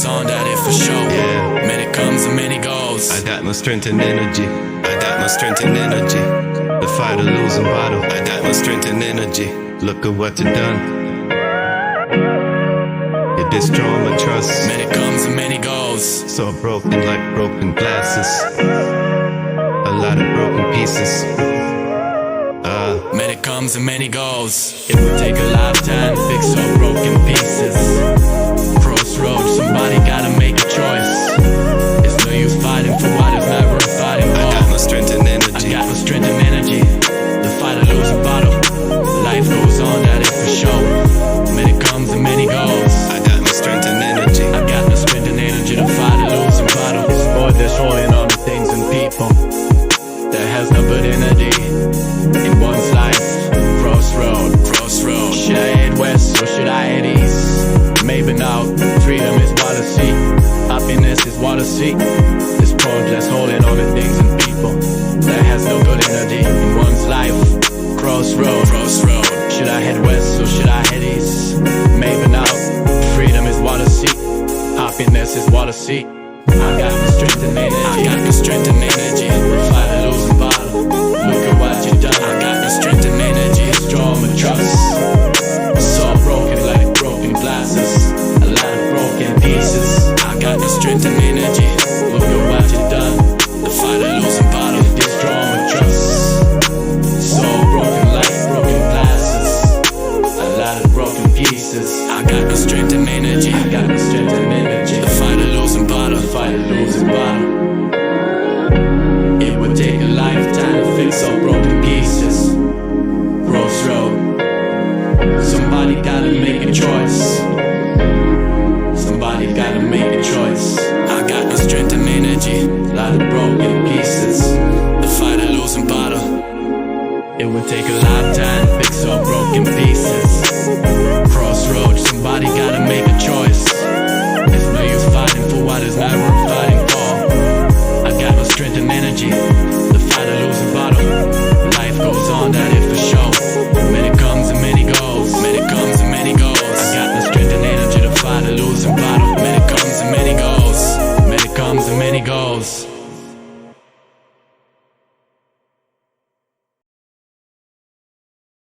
on, that it for sure. Yeah. Many comes and many goes. I got no strength and energy. I got no strength and energy. The fight a losing battle. I got no strength and energy. Look at what you done. You destroy my trust. Many comes and many goes. So broken like broken glasses. A lot of broken pieces. Many comes and many goes. It would take a lifetime to fix all broken pieces. Crossroads, somebody gotta make a choice. It's no use fighting for what is not worth fighting for. I got no strength and energy. I got no strength and energy. The fight a losing battle. Life goes on, that is for sure. Many comes and many goes. I got no strength and energy. I got no strength and energy to fight a losing battle. This boy that's rolling on the things and people that has no good energy in one's life. Crossroad. Should I head west or should I head east? Maybe now, freedom is what I see. Happiness is what I see. This poet that's holding on to things and people that has no good energy in one's life. Crossroad. Should I head west or should I head east? Maybe now, freedom is what I see. Happiness is what I see. I got the strength and energy. Fight a losing battle. Look at what you done. I got the strength and energy. Destroy my trust. So broken like broken glasses. A lot of broken pieces. I got the strength and energy. Look at what you done. The fight a losing battle. Destroy my trust. So broken like broken glasses. A lot of broken pieces. I got the strength and energy. The fight a losing battle. It would take a lifetime to fix all broken pieces. Crossroad. Somebody gotta make a choice. I got no strength and energy. Lot of broken pieces. The fight a losing battle. It would take a lifetime to fix all broken pieces. Crossroads, somebody gotta make a choice. There's no use fighting for what is not worth fighting for. I got no strength and energy.